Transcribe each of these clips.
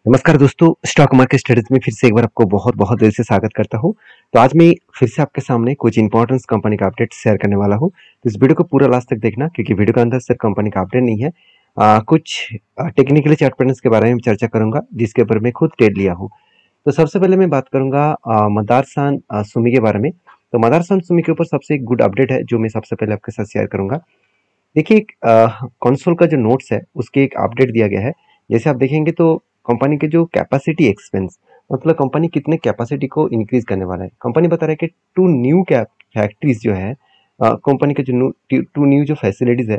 नमस्कार दोस्तों, stock market studies में फिर से एक बार आपको बहुत बहुत दिल से स्वागत करता हूं। तो आज मैं फिर से आपके सामने कुछ इंपॉर्टेंट कंपनी का अपडेट शेयर करने वाला हूं। तो इस वीडियो को पूरा लास्ट तक देखना, क्योंकि वीडियो के अंदर सिर्फ कंपनी का अपडेट नहीं है, कुछ टेक्निकली चार्ट पैटर्न्स के बारे में चर्चा करूंगा, जिसके ऊपर मैं खुद ट्रेड लिया हूँ। तो सबसे पहले मैं बात करूंगा मदारसान सुमी के बारे में। तो मदारसान सुमी के ऊपर सबसे एक गुड अपडेट है जो मैं सबसे पहले आपके साथ शेयर करूंगा। देखिए, कंसोल का जो नोट्स है उसके एक अपडेट दिया गया है। जैसे आप देखेंगे तो कंपनी के जो कैपेसिटी एक्सपेंस, मतलब कंपनी कितने कैपेसिटी को इंक्रीज करने वाला है। कंपनी बता रहा है कि टू न्यू कैप फैक्ट्रीज जो है, कंपनी के जो टू न्यू जो फैसिलिटीज है,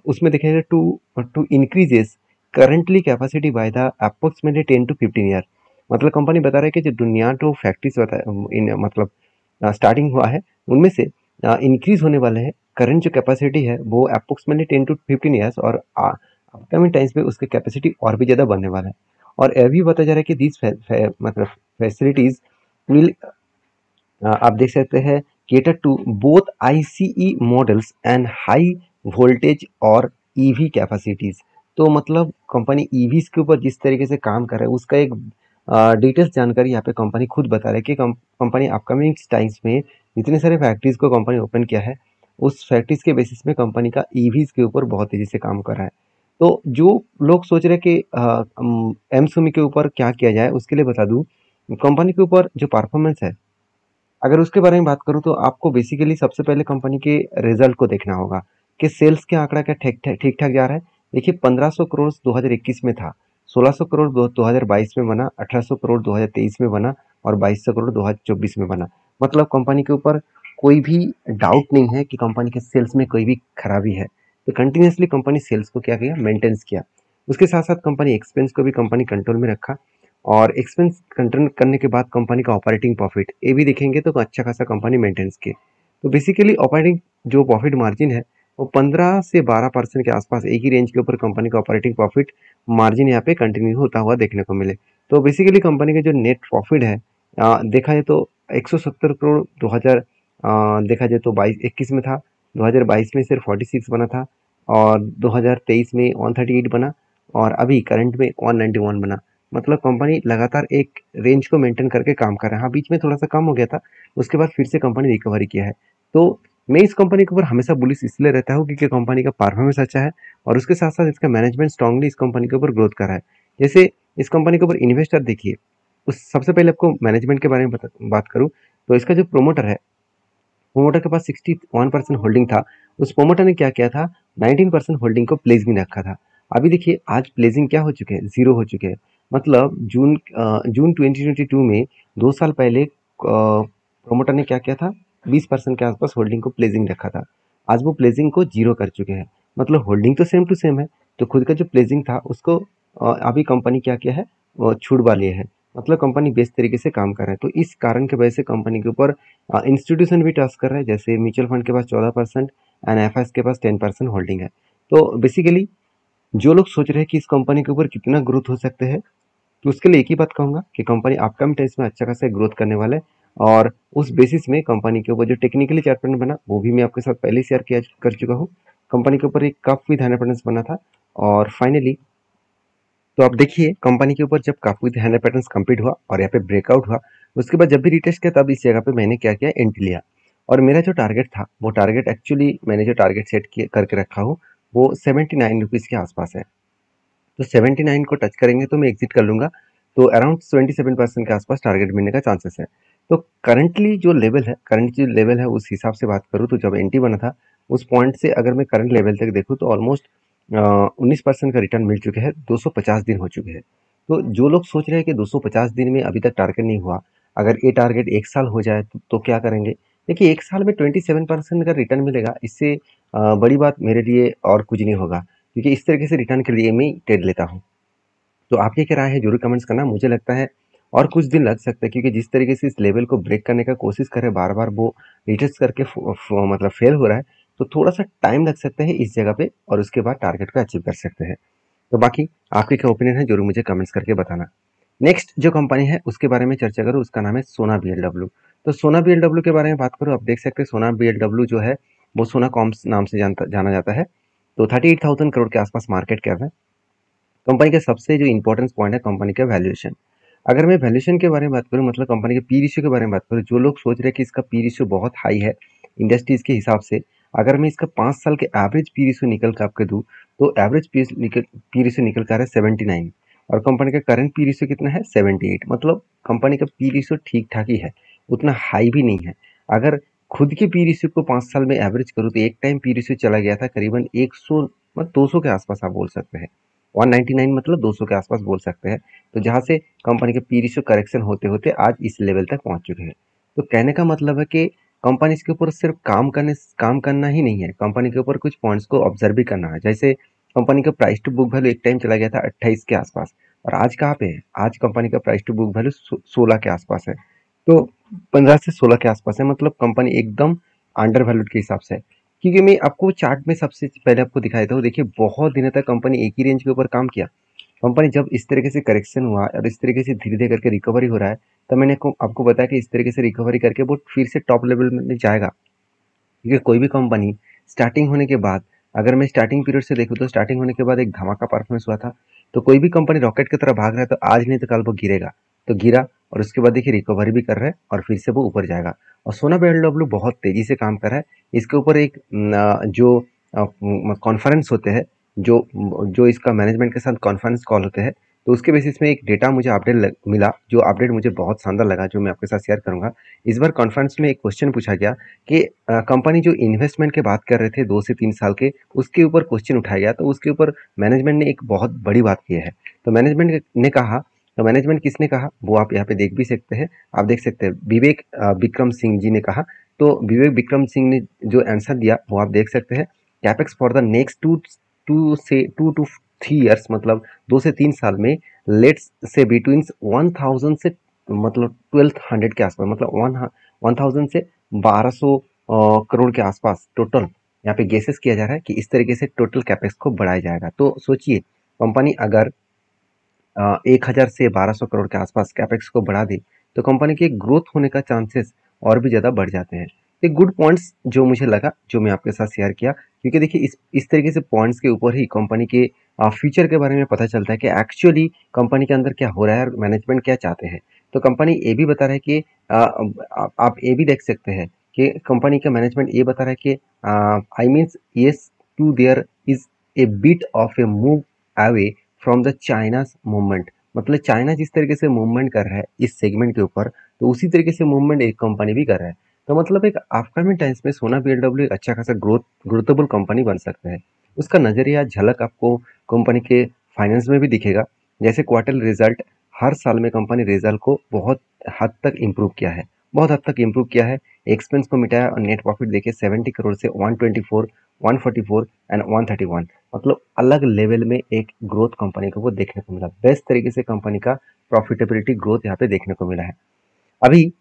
उसमें देखेंगे to to increases currently capacity by the approximately 10 to 15 year. मतलब कंपनी बता रहा है कि जो दुनिया जो फैक्ट्रीज मतलब स्टार्टिंग हुआ है उनमें से इंक्रीज होने वाले हैं। करंट जो कैपेसिटी है वो अप्रोक्सीमेटली 10 to 15 ईयर्स, और अपकमिंग टाइम्स में उसकी कैपेसिटी और भी ज़्यादा बढ़ने वाला है। और यह भी बताया जा रहा है कि दिस मतलब फैसिलिटीज विल, आप देख सकते हैं, cater to both ICE models and high voltage और ईवी कैपेसिटीज। तो मतलब कंपनी ईवीज के ऊपर जिस तरीके से काम कर रहा है उसका एक डिटेल्स जानकारी यहाँ पे कंपनी खुद बता रहा है कि कंपनी अपकमिंग टाइम्स में जितने सारे फैक्ट्रीज को कंपनी ओपन किया है, उस फैक्ट्रीज के बेसिस में कंपनी का ईवीज के ऊपर बहुत तेजी से काम कर रहा है। तो जो लोग सोच रहे हैं कि एम सुमी के ऊपर क्या किया जाए, उसके लिए बता दूं, कंपनी के ऊपर जो परफॉर्मेंस है, अगर उसके बारे में बात करूं तो आपको बेसिकली सबसे पहले कंपनी के रिजल्ट को देखना होगा कि सेल्स के आंकड़ा क्या ठीक ठाक जा रहा है। देखिए, 1500 करोड़ 2021 में था, 1600 करोड़ 2022 में बना, 1800 करोड़ 2023 में बना, और 2200 करोड़ 2024 में बना। मतलब कंपनी के ऊपर कोई भी डाउट नहीं है कि कंपनी के सेल्स में कोई भी खराबी है। तो कंटिन्यूसली कंपनी सेल्स को क्या किया, मेंटेन्स किया। उसके साथ साथ कंपनी एक्सपेंस को भी कंपनी कंट्रोल में रखा, और एक्सपेंस कंट्रोल करने के बाद कंपनी का ऑपरेटिंग प्रॉफिट ये भी देखेंगे तो अच्छा खासा कंपनी मेंटेन्स की। तो बेसिकली ऑपरेटिंग जो प्रॉफिट मार्जिन है वो 15 से 12% के आसपास, एक ही रेंज के ऊपर कंपनी का ऑपरेटिंग प्रॉफिट मार्जिन यहाँ पे कंटिन्यू होता हुआ देखने को मिले। तो बेसिकली कंपनी के जो नेट प्रॉफिट है, देखा जाए तो 170 करोड़ 2000, देखा जाए तो 22-21 में था, 2022 में सिर्फ 46 बना था, और 2023 में 138 बना, और अभी करंट में 191 बना। मतलब कंपनी लगातार एक रेंज को मेंटेन करके काम कर रहा है। हाँ, बीच में थोड़ा सा कम हो गया था, उसके बाद फिर से कंपनी रिकवरी किया है। तो मैं इस कंपनी के ऊपर हमेशा बुलिश इसलिए रहता हूँ क्योंकि कंपनी का परफॉर्मेंस अच्छा है, और उसके साथ साथ इसका मैनेजमेंट स्ट्रांगली इस कंपनी के ऊपर ग्रोथ कर रहा है। जैसे इस कंपनी के ऊपर इन्वेस्टर देखिए, उस सबसे पहले आपको मैनेजमेंट के बारे में बात करूँ तो इसका जो प्रोमोटर है, प्रोमोटर के पास 61% होल्डिंग था। उस प्रोमोटर ने क्या किया था, 19% होल्डिंग को प्लेस में रखा था। अभी देखिए आज प्लेसिंग क्या हो चुके हैं, जीरो हो चुके हैं। मतलब जून 2022 में 2 साल पहले प्रोमोटर ने क्या किया था, 20% के आसपास होल्डिंग को प्लेसिंग रखा था। आज वो प्लेसिंग को जीरो कर चुके हैं। मतलब होल्डिंग तो सेम टू सेम है, तो खुद का जो प्लेसिंग था उसको अभी कंपनी क्या किया है, छुड़वा लिया है। मतलब कंपनी बेस्ट तरीके से काम कर रहा है। तो इस कारण की वजह से कंपनी के ऊपर इंस्टीट्यूशन भी ट्रस्ट कर रहे हैं। जैसे म्यूचुअल फंड के पास 14% एंड एफएस के पास 10% होल्डिंग है। तो बेसिकली जो लोग सोच रहे हैं कि इस कंपनी के ऊपर कितना ग्रोथ हो सकते हैं, तो उसके लिए एक ही बात कहूंगा कि कंपनी अपकमिंग टाइम्स में अच्छा खासा ग्रोथ करने वाला है। और उस बेसिस में कंपनी के ऊपर जो टेक्निकली चार्ट पैटर्न बना वो भी मैं आपके साथ पहले शेयर किया कर चुका हूँ। कंपनी के ऊपर एक कप विद हैंड पैटर्न बना था, और फाइनली तो आप देखिए कंपनी के ऊपर जब cup with hand pattern complete हुआ और यहाँ पे ब्रेकआउट हुआ, उसके बाद जब भी रिटेस्ट किया तब इस जगह पे मैंने क्या किया, एंट्री लिया। और मेरा जो टारगेट था, वो टारगेट एक्चुअली मैंने जो टारगेट सेट किया करके रखा हूँ वो 79 रुपीज़ के आसपास है। तो 79 को टच करेंगे तो मैं एग्जिट कर लूंगा। तो अराउंड 27% के आसपास टारगेट मिलने का चांसेस है। तो करंट जो लेवल है उस हिसाब से बात करूँ तो जब एंट्री बना था उस पॉइंट से अगर मैं करंट लेवल तक देखूँ तो ऑलमोस्ट 19% का रिटर्न मिल चुके हैं, 250 दिन हो चुके हैं। तो जो लोग सोच रहे हैं कि 250 दिन में अभी तक टारगेट नहीं हुआ, अगर ये टारगेट एक साल हो जाए तो क्या करेंगे। देखिए, एक साल में 27% का रिटर्न मिलेगा, इससे बड़ी बात मेरे लिए और कुछ नहीं होगा, क्योंकि इस तरीके से रिटर्न के लिए मैं ट्रेड लेता हूँ। तो आपकी क्या राय है जरूर कमेंट्स करना। मुझे लगता है और कुछ दिन लग सकता है, क्योंकि जिस तरीके से इस लेवल को ब्रेक करने का कोशिश कर रहे हैं, बार बार वो रिटेस्ट करके मतलब फेल हो रहा है। तो थोड़ा सा टाइम लग सकता है इस जगह पे, और उसके बाद टारगेट को अचीव कर सकते हैं। तो बाकी आपकी क्या ओपिनियन है जरूर मुझे कमेंट्स करके बताना। नेक्स्ट जो कंपनी है उसके बारे में चर्चा करूँ, उसका नाम है सोना बीएलडब्ल्यू। तो सोना बीएलडब्ल्यू के बारे में बात करूँ, आप देख सकते हैं सोना बीएलडब्ल्यू जो है वो सोना कॉम्स नाम से जाना जाता है। तो 38,000 करोड़ के आसपास मार्केट कैप है। कंपनी का सबसे जो इंपॉर्टेंस पॉइंट है कंपनी का वैल्यूएशन। अगर मैं वैल्यूएशन के बारे में बात करूँ, मतलब कंपनी के पी रेशियो के बारे में बात करूँ, जो लोग सोच रहे हैं कि इसका पी रेशियो बहुत हाई है इंडस्ट्रीज के हिसाब से, अगर मैं इसका 5 साल के एवरेज पी रेशियो निकल कर आपके दूँ, तो एवरेज पी रेशियो निकल कर है 79, और कंपनी का करंट पी रेशियो कितना है 78। मतलब कंपनी का पी रेशियो ठीक ठाक ही है, उतना हाई भी नहीं है। अगर खुद के पी रेशियो को 5 साल में एवरेज करूँ तो एक टाइम पी रेशियो चला गया था करीबन 100, मतलब 200 के आसपास आप बोल सकते हैं। 199 मतलब 200 के आसपास बोल सकते हैं। तो जहाँ से कंपनी के पी रेशियो करेक्शन होते होते आज इस लेवल तक पहुंच चुके हैं। तो कहने का मतलब है कि कंपनी के ऊपर सिर्फ काम करना ही नहीं है, कंपनी के ऊपर कुछ पॉइंट्स को ऑब्जर्व भी करना है। जैसे कंपनी का प्राइस टू बुक वैल्यू एक टाइम चला गया था 28 के आसपास, और आज कहाँ पे है? आज कंपनी का प्राइस टू बुक वैल्यू 16 के आसपास है। तो 15 से 16 के आसपास है, मतलब कंपनी एकदम अंडर वैल्यूड के हिसाब से है। क्योंकि मैं आपको चार्ट में सबसे पहले आपको दिखाया था, देखिए बहुत दिनों तक कंपनी एक ही रेंज के ऊपर काम किया। कंपनी जब इस तरीके से करेक्शन हुआ और इस तरीके से धीरे धीरे करके रिकवरी हो रहा है, तो मैंने आपको बताया कि इस तरीके से रिकवरी करके वो फिर से टॉप लेवल में जाएगा। क्योंकि कोई भी कंपनी स्टार्टिंग होने के बाद, अगर मैं स्टार्टिंग पीरियड से देखूँ तो स्टार्टिंग होने के बाद एक धमाका परफॉर्मेंस हुआ था। तो कोई भी कंपनी रॉकेट की तरह भाग रहा है तो आज नहीं तो कल वो गिरेगा। तो गिरा और उसके बाद देखिए रिकवरी भी कर रहा है और फिर से वो ऊपर जाएगा। और सोना बीएलडब्ल्यू बहुत तेजी से काम कर रहा है। इसके ऊपर एक जो कॉन्फ्रेंस होते हैं, जो जो इसका मैनेजमेंट के साथ कॉन्फ्रेंस कॉल होते हैं, तो उसके बेसिस में एक डेटा मुझे अपडेट मिला, जो अपडेट मुझे बहुत शानदार लगा, जो मैं आपके साथ शेयर करूंगा। इस बार कॉन्फ्रेंस में एक क्वेश्चन पूछा गया कि कंपनी जो इन्वेस्टमेंट की बात कर रहे थे 2 से 3 साल के, उसके ऊपर क्वेश्चन उठाया गया। तो उसके ऊपर मैनेजमेंट ने एक बहुत बड़ी बात की है। तो मैनेजमेंट ने कहा, तो मैनेजमेंट किसने कहा वो आप यहाँ पे देख भी सकते हैं। आप देख सकते हैं विवेक विक्रम सिंह जी ने कहा। तो विवेक विक्रम सिंह ने जो आंसर दिया वो आप देख सकते हैं। Capex for the next two to 3 years, मतलब 2 से 3 साल में, लेट्स से बिटवीन 1000 से मतलब 1200 के आसपास, मतलब 1000 से 1200 करोड़ के आसपास टोटल यहाँ पे गेसेस किया जा रहा है कि इस तरीके से टोटल कैपेक्स को बढ़ाया जाएगा। तो सोचिए कंपनी अगर 1000 से 1200 करोड़ के आसपास कैपेक्स को बढ़ा दी, तो कंपनी के ग्रोथ होने का चांसेस और भी ज़्यादा बढ़ जाते हैं। एक गुड पॉइंट्स जो मुझे लगा, जो मैं आपके साथ शेयर किया, क्योंकि देखिए इस तरीके से पॉइंट्स के ऊपर ही कंपनी के फ्यूचर के बारे में पता चलता है कि एक्चुअली कंपनी के अंदर क्या हो रहा है और मैनेजमेंट क्या चाहते हैं। तो कंपनी ये भी बता रहा है कि आप ये भी देख सकते हैं कि कंपनी का मैनेजमेंट ये बता रहा है कि I means yes to there is a bit of a move away from the China's movement. मतलब चाइना जिस तरीके से मूवमेंट कर रहा है इस सेगमेंट के ऊपर, तो उसी तरीके से मूवमेंट एक कंपनी भी कर रहा है। तो मतलब एक अपकमिंग टाइम्स में सोना बीएलडब्ल्यू एक अच्छा खासा ग्रोथेबल कंपनी बन सकता है। उसका नजरिया झलक आपको कंपनी के फाइनेंस में भी दिखेगा। जैसे क्वार्टर रिजल्ट, हर साल में कंपनी रिजल्ट को बहुत हद तक इम्प्रूव किया है, बहुत हद तक इम्प्रूव किया है। एक्सपेंस को मिटाया और नेट प्रॉफिट देखिए 70 करोड़ से 124, 144 एंड 131, मतलब अलग लेवल में एक ग्रोथ कंपनी को वो देखने को मिला। बेस्ट तरीके से कंपनी का प्रॉफिटेबिलिटी ग्रोथ यहाँ पे देखने को मिला है। अभी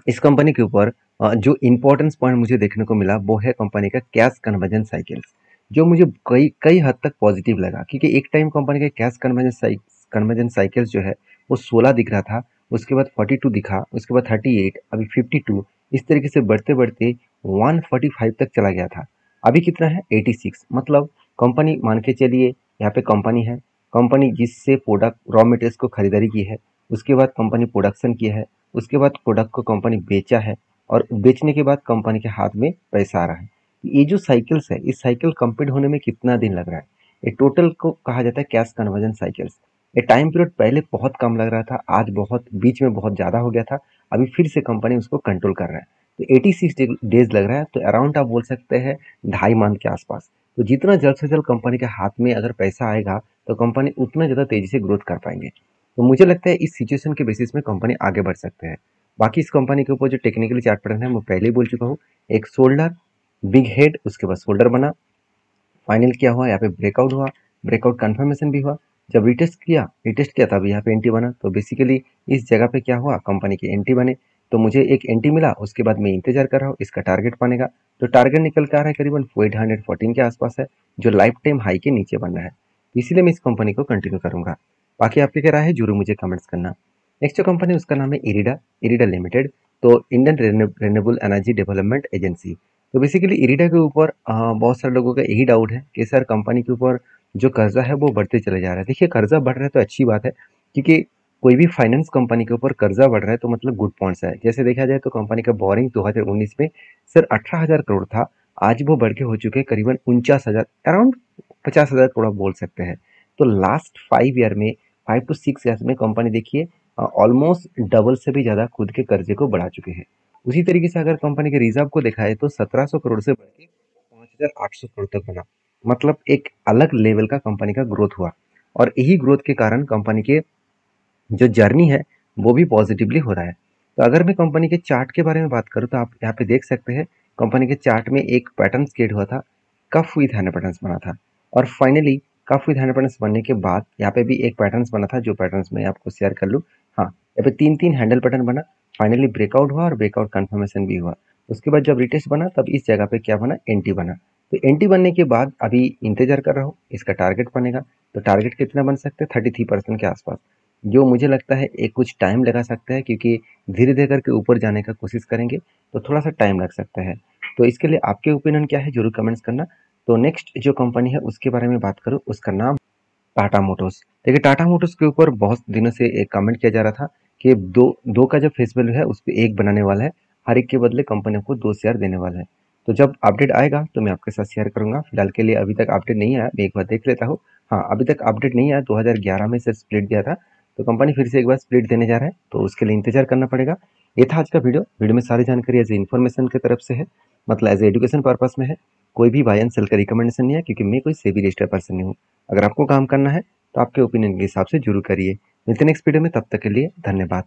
इस कंपनी के ऊपर जो इम्पोर्टेंस पॉइंट मुझे देखने को मिला वो है कंपनी का कैश कन्वर्जन साइकिल्स, जो मुझे कई कई हद तक पॉजिटिव लगा। क्योंकि एक टाइम कंपनी का कैश कन्वर्जन साइकिल्स जो है वो 16 दिख रहा था, उसके बाद 42 दिखा, उसके बाद 38, अभी 52, इस तरीके से बढ़ते बढ़ते 145 तक चला गया था। अभी कितना है 86। मतलब कंपनी मान के चलिए यहाँ पे कंपनी है, कंपनी जिससे प्रोडक्ट रॉ मटेरियल्स को खरीदारी की है, उसके बाद कंपनी प्रोडक्शन किया है, उसके बाद प्रोडक्ट को कंपनी बेचा है, और बेचने के बाद कंपनी के हाथ में पैसा आ रहा है। ये जो साइकिल्स है, इस साइकिल कंप्लीट होने में कितना दिन लग रहा है, ये टोटल को कहा जाता है कैश कन्वर्जन साइकिल्स। ये टाइम पीरियड पहले बहुत कम लग रहा था, आज बहुत बीच में बहुत ज़्यादा हो गया था, अभी फिर से कंपनी उसको कंट्रोल कर रहा है। तो 86 डेज लग रहा है, तो अराउंड आप बोल सकते हैं 2.5 मंथ के आसपास। तो जितना जल्द से जल्द कंपनी के हाथ में अगर पैसा आएगा तो कंपनी उतना ज़्यादा तेजी से ग्रोथ कर पाएंगे। तो मुझे लगता है इस सिचुएशन के बेसिस में कंपनी आगे बढ़ सकते हैं। बाकी इस कंपनी के ऊपर जो टेक्निकली चार्ट पैटर्न है मैं पहले ही बोल चुका हूँ। एक शोल्डर, बिग हेड, उसके बाद शोल्डर बना, फाइनल क्या हुआ यहाँ पे ब्रेकआउट हुआ, ब्रेकआउट कंफर्मेशन भी हुआ। जब रिटेस्ट किया तब यहाँ पे एंटी बना। तो बेसिकली इस जगह पे क्या हुआ, कंपनी के एंटी बने। तो मुझे एक एंटी मिला, उसके बाद मैं इंतजार कर रहा हूँ इसका टारगेट पाने का। तो टारगेट निकल कर आ रहा है करीबन 814 के आसपास है, जो लाइफ टाइम हाई के नीचे बन रहा है। इसीलिए मैं इस कंपनी को कंटिन्यू करूंगा। बाकी आपकी क्या राय है जरूर मुझे कमेंट्स करना। नेक्स्ट जो कंपनी उसका नाम है इरिडा, इरिडा लिमिटेड। तो Indian renewable energy development agency. तो बेसिकली इरिडा के ऊपर बहुत सारे लोगों का यही डाउट है कि सर कंपनी के ऊपर जो कर्जा है वो बढ़ते चले जा रहा है। देखिए कर्जा बढ़ रहा है तो अच्छी बात है, क्योंकि कोई भी फाइनेंस कंपनी के ऊपर कर्जा बढ़ रहा है तो मतलब गुड पॉइंट्स है। जैसे देखा जाए तो कंपनी का बोरिंग 2019 में सिर्फ 18,000 करोड़ था, आज वो बढ़ के हो चुके हैं करीबन 49,000, अराउंड 50,000 करोड़ आप बोल सकते हैं। तो लास्ट 5 ईयर में, 5 to 6 ईयर्स में कंपनी देखिए ऑलमोस्ट डबल से भी ज़्यादा खुद के कर्जे को बढ़ा चुके हैं। उसी तरीके से अगर कंपनी के रिजर्व को देखा है तो 1700 करोड़ से बढ़ के 5,800 करोड़ तक बना। मतलब एक अलग लेवल का कंपनी का ग्रोथ हुआ, और यही ग्रोथ के कारण कंपनी के जो जर्नी है वो भी पॉजिटिवली हो रहा है। तो अगर मैं कंपनी के चार्ट के बारे में बात करूँ तो आप यहाँ पे देख सकते हैं कंपनी के चार्ट में एक पैटर्न क्रिएट हुआ था, कफ विथ हैंड पैटर्न्स बना था, और finally cuff with hand patterns बनने के बाद यहाँ पे भी एक पैटर्न्स बना था, जो पैटर्न्स मैं आपको शेयर कर लूँ। हाँ, यहाँ पे 3-3 हैंडल पैटर्न बना, फाइनली ब्रेकआउट हुआ और ब्रेकआउट कंफर्मेशन भी हुआ। उसके बाद जब रिटेस्ट बना तब इस जगह पे क्या बना, एंटी बना। तो एंटी बनने के बाद अभी इंतजार कर रहा हूँ इसका टारगेट बनेगा। तो टारगेट कितना बन सकता है, 33% के आसपास, जो मुझे लगता है एक कुछ टाइम लगा सकता है, क्योंकि धीरे धीरे करके ऊपर जाने का कोशिश करेंगे तो थोड़ा सा टाइम लग सकता है। तो इसके लिए आपके ओपिनियन क्या है जरूर कमेंट्स करना। तो नेक्स्ट जो कंपनी है उसके बारे में बात करूँ, उसका नाम टाटा मोटर्स। देखिए टाटा मोटर्स के ऊपर बहुत दिनों से एक कमेंट किया जा रहा था कि दो दो का जो फेस वैल्यू है उस पर एक बनाने वाला है, हर एक के बदले कंपनी आपको 2 शेयर देने वाला है। तो जब अपडेट आएगा तो मैं आपके साथ शेयर करूंगा। फिलहाल के लिए अभी तक अपडेट नहीं आया, मैं एक बार देख लेता हूँ। हाँ, अभी तक अपडेट नहीं आया, 2011 में से स्प्लिट दिया था, तो कंपनी फिर से एक बार स्प्लिट देने जा रहा है, तो उसके लिए इंतजार करना पड़ेगा। ये था आज का वीडियो में सारी जानकारी एज इन्फॉर्मेशन की तरफ से है, मतलब एज एजुकेशन पर्पस में है। कोई भी बाय एंड सेल का रिकमेंडेशन नहीं है, क्योंकि मैं कोई सेबी रजिस्टर्ड पर्सन नहीं हूँ। अगर आपको काम करना है तो आपके ओपिनियन के हिसाब से जरूर करिए। मिलते हैं नेक्स्ट वीडियो में, तब तक के लिए धन्यवाद।